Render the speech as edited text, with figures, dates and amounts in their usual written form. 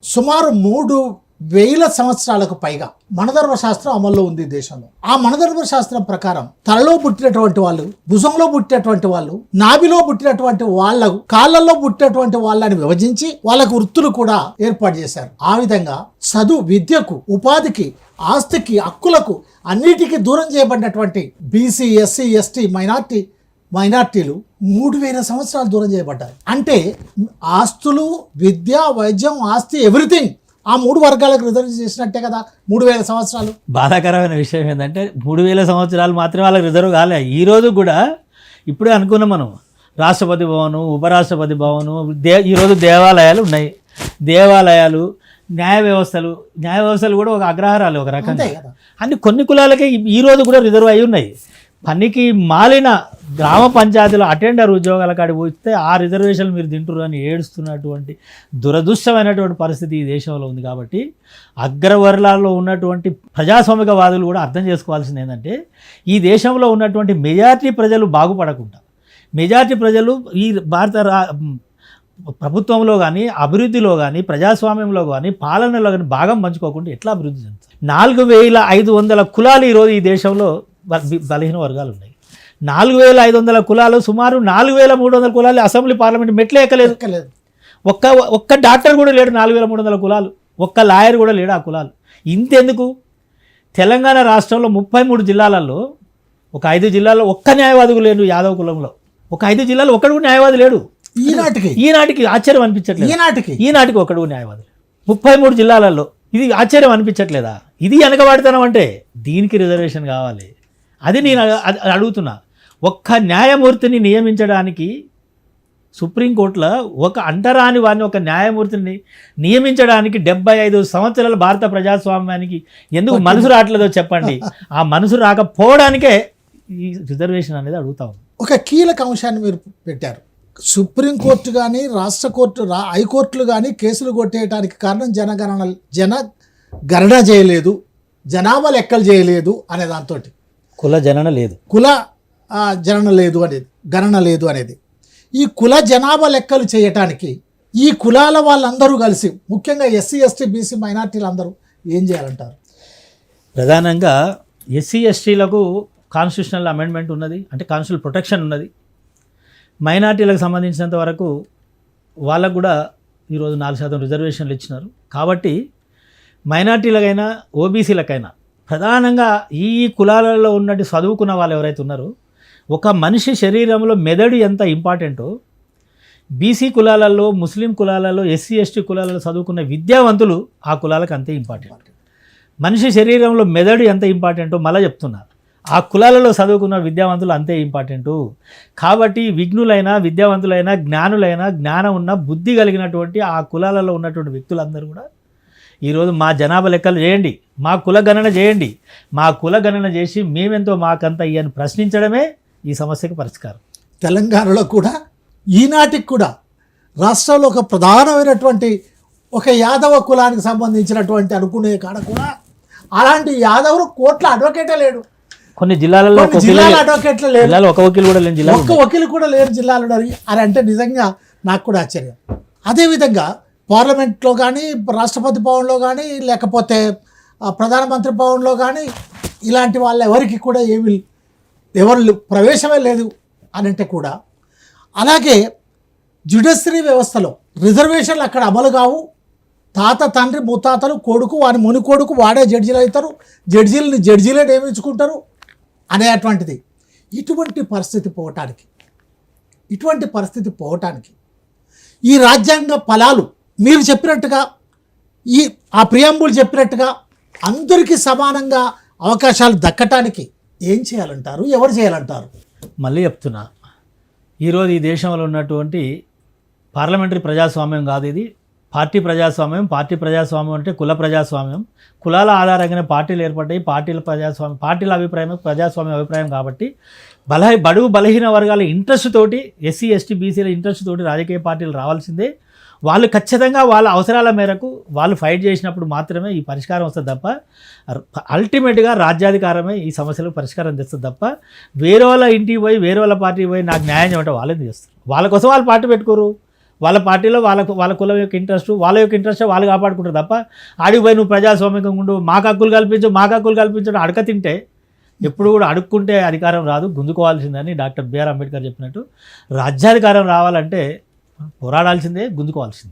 సుమారు 3000 సంవత్సరాలకు పైగా మనధర్మ శాస్త్రం అమల్లో ఉంది ఈ దేశంలో. ఆ మనధర్మ శాస్త్రం ప్రకారం తలలో పుట్టినటువంటి వాళ్ళు, భుజంలో పుట్టినటువంటి వాళ్ళు, నాభిలో పుట్టినటువంటి వాళ్ళకు, కాళ్ళల్లో పుట్టినటువంటి వాళ్ళని విభజించి వాళ్ళకు వృత్తులు కూడా ఏర్పాటు చేశారు. ఆ విధంగా చదువు, విద్యకు, ఉపాధికి, ఆస్తికి, హక్కులకు అన్నిటికీ దూరం చేయబడినటువంటి బీసీ, ఎస్సీ, ఎస్టీ, మైనార్టీలు 3000 సంవత్సరాలు దూరం చేయబడ్డారు. అంటే ఆస్తులు, విద్య, వైద్యం, ఆస్తి, ఎవ్రీథింగ్ ఆ 3 వర్గాలకు రిజర్వ్ చేసినట్టే కదా 3000 సంవత్సరాలు. బాధాకరమైన విషయం ఏంటంటే 3000 సంవత్సరాలు మాత్రమే వాళ్ళకి రిజర్వ్ కాలే. ఈరోజు కూడా ఇప్పుడే అనుకున్నాం మనం, రాష్ట్రపతి భవను, ఉపరాష్ట్రపతి భవను, ఈరోజు దేవాలయాలు ఉన్నాయి. దేవాలయాలు, న్యాయ వ్యవస్థలు కూడా ఒక అగ్రహారాలు ఒక రకంగా. అన్ని కొన్ని కులాలకే ఈరోజు కూడా రిజర్వ్ అయి ఉన్నాయి. పనికి మాలిన గ్రామ పంచాయతీలో అటెండర్ ఉద్యోగాల కాడికి పోతే ఆ రిజర్వేషన్లు మీరు తింటున్నారు అని ఏడుస్తున్నటువంటి దురదృష్టమైనటువంటి పరిస్థితి ఈ దేశంలో ఉంది. కాబట్టి అగ్రవర్ణాల్లో ఉన్నటువంటి ప్రజాస్వామికవాదులు కూడా అర్థం చేసుకోవాల్సింది ఏంటంటే, ఈ దేశంలో ఉన్నటువంటి మెజారిటీ ప్రజలు బాగుపడకుండా, మెజారిటీ ప్రజలు ఈ భారత ప్రభుత్వంలో కానీ, అభివృద్ధిలో కానీ, ప్రజాస్వామ్యంలో కానీ, పాలనలో కానీ భాగం పంచుకోకుండా ఎట్లా అభివృద్ధి చెందుతారు? 4500 కులాలు ఈరోజు ఈ దేశంలో బలహీన వర్గాలు ఉన్నాయి. 4500 కులాలు, సుమారు 4300 కులాలు అసెంబ్లీ పార్లమెంట్ మెట్లే ఎక్కలేదు. ఒక్క డాక్టర్ కూడా లేడు 4300 కులాలు, ఒక్క లాయర్ కూడా లేడు ఆ కులాలు. ఇంతెందుకు, తెలంగాణ రాష్ట్రంలో 33 జిల్లాలలో ఒక 5 జిల్లాల్లో ఒక్క న్యాయవాది లేడు. యాదవ్ కులంలో ఒక 5 జిల్లాలో ఒక్కడు కూడా న్యాయవాది లేడు. ఈనాటికి ఆశ్చర్యం అనిపించట్లేదు. ఈనాటికి ఒక్కడు న్యాయవాది 33 జిల్లాలలో. ఇది ఆశ్చర్యం అనిపించట్లేదా? ఇది వెనకబడతానం అంటే దీనికి రిజర్వేషన్ కావాలి. అది నేను అడుగుతున్నా. ఒక్క న్యాయమూర్తిని నియమించడానికి సుప్రీంకోర్టులో ఒక అంటరాని వారిని, ఒక న్యాయమూర్తిని నియమించడానికి 75 సంవత్సరాల భారత ప్రజాస్వామ్యానికి ఎందుకు మనసు రావట్లేదో చెప్పండి. ఆ మనసు రాకపోవడానికే ఈ రిజర్వేషన్ అనేది అడుగుతాం. ఒక కీలక అంశాన్ని మీరు పెట్టారు. సుప్రీంకోర్టు కానీ, రాష్ట్ర కోర్టు, హైకోర్టులు కానీ కేసులు కొట్టేయడానికి కారణం జనగణన చేయలేదు, జనాభా లెక్కలు చేయలేదు అనే దాంతో కుల జనన లేదు, గణన లేదు అనేది. ఈ కుల జనాభా లెక్కలు చేయటానికి ఈ కులాల వాళ్ళందరూ కలిసి, ముఖ్యంగా ఎస్సీ, ఎస్టీ, బీసీ, మైనార్టీలు అందరూ ఏం చేయాలంటారు? ప్రధానంగా ఎస్సీ, ఎస్టీలకు కాన్స్టిట్యూషనల్ అమెండ్మెంట్ ఉన్నది, అంటే కాన్స్టిట్యూషనల్ ప్రొటెక్షన్ ఉన్నది. మైనార్టీలకు సంబంధించినంత వరకు వాళ్ళకు కూడా ఈరోజు 4% రిజర్వేషన్లు ఇచ్చినారు. కాబట్టి మైనార్టీలకైనా, ఓబీసీలకైనా, ప్రధానంగా ఈ కులాలలో ఉన్నట్టు చదువుకున్న వాళ్ళు ఎవరైతే ఉన్నారో, ఒక మనిషి శరీరంలో మెదడు ఎంత ఇంపార్టెంటో, బీసీ కులాలలో, ముస్లిం కులాలలో, ఎస్సీ, ఎస్టీ కులాలలో చదువుకున్న విద్యావంతులు ఆ కులాలకు అంతే ఇంపార్టెంట్. మనిషి శరీరంలో మెదడు ఎంత ఇంపార్టెంటో మళ్ళీ చెప్తున్నారు, ఆ కులాలలో చదువుకున్న విద్యావంతులు అంతే ఇంపార్టెంటు. కాబట్టి విఘ్నులైనా, విద్యావంతులైనా, జ్ఞానులైనా, జ్ఞానం ఉన్న, బుద్ధి కలిగినటువంటి ఆ కులాలలో ఉన్నటువంటి వ్యక్తులందరూ కూడా ఈరోజు మా జనాభా లెక్కలు చేయండి, మా కుల గణన చేయండి, మా కుల గణన చేసి మేమెంతో మాకంత ఇవని ప్రశ్నించడమే ఈ సమస్యకు పరిష్కారం. తెలంగాణలో కూడా ఈనాటికి కూడా రాష్ట్రంలో ఒక ప్రధానమైనటువంటి ఒక యాదవ కులానికి సంబంధించినటువంటి అనుకునే కాడ కూడా అలాంటి యాదవులు కోట్ల అడ్వకేటే లేడు. కొన్ని జిల్లాలలో అడ్వకేట్లు లేరు, ఒక వకీలు కూడా లేని జిల్లా, ఒక్క వకీలు కూడా లేని జిల్లాలు అని అంటే నిజంగా నాకు కూడా ఆశ్చర్యం. అదేవిధంగా పార్లమెంట్లో కానీ, రాష్ట్రపతి భవన్లో కానీ, లేకపోతే ప్రధానమంత్రి భవన్లో కానీ ఇలాంటి వాళ్ళ ఎవరికి కూడా ఎవరు ప్రవేశమే లేదు అని అంటే కూడా, అలాగే జ్యుడిషియరీ వ్యవస్థలో రిజర్వేషన్లు అక్కడ అమలు కావు. తాత, తండ్రి, ముత్తాతలు, కొడుకు, వాని ముని కొడుకు వాడే జడ్జీలు అవుతారు, జడ్జీలే నియమించుకుంటారు అనేటువంటిది. ఇటువంటి పరిస్థితి పోవటానికి ఈ రాజ్యాంగ ఫలాలు మీరు చెప్పినట్టుగా, ఆ ప్రియంబుల్ చెప్పినట్టుగా అందరికీ సమానంగా అవకాశాలు దక్కటానికి ఏం చేయాలంటారు? ఎవరు చేయాలంటారు? మళ్ళీ చెప్తున్నా, ఈరోజు ఈ దేశంలో ఉన్నటువంటి పార్లమెంటరీ ప్రజాస్వామ్యం కాదు ఇది, పార్టీ ప్రజాస్వామ్యం. పార్టీ ప్రజాస్వామ్యం అంటే కుల ప్రజాస్వామ్యం. కులాల ఆధారంగానే పార్టీలు ఏర్పడ్డాయి. పార్టీల అభిప్రాయం ప్రజాస్వామ్య అభిప్రాయం. కాబట్టి బడుగు బలహీన వర్గాల ఇంట్రెస్ట్ తోటి, ఎస్సీ, ఎస్టీ, బీసీల ఇంట్రెస్ట్ తోటి రాజకీయ పార్టీలు రావాల్సిందే. వాళ్ళు ఖచ్చితంగా వాళ్ళ అవసరాల మేరకు వాళ్ళు ఫైట్ చేసినప్పుడు మాత్రమే ఈ పరిష్కారం వస్తుంది తప్ప, అల్టిమేట్గా రాజ్యాధికారమే ఈ సమస్యలకు పరిష్కారం తెస్తుంది తప్ప, వేరే వాళ్ళ ఇంటికి పోయి, వేరే వాళ్ళ పార్టీకి పోయి నాకు న్యాయం చేయమంటే వాళ్ళేది చేస్తారు. వాళ్ళ కోసం వాళ్ళు పార్టీ పెట్టుకోరు, వాళ్ళ పార్టీలో వాళ్ళ కులం యొక్క ఇంట్రెస్ట్ వాళ్ళు కాపాడుకుంటారు తప్ప ఆడికి పోయి నువ్వు ప్రజాస్వామికంగా ఉండు మాకు హక్కులు కల్పించు అడక తింటే ఎప్పుడు కూడా అడుక్కుంటే అధికారం రాదు, గుంజుకోవాల్సిందని డాక్టర్ బిఆర్ అంబేద్కర్ చెప్పినట్టు రాజ్యాధికారం రావాలంటే పోరాడాల్సిందే, గుంజుకోవాల్సిందే.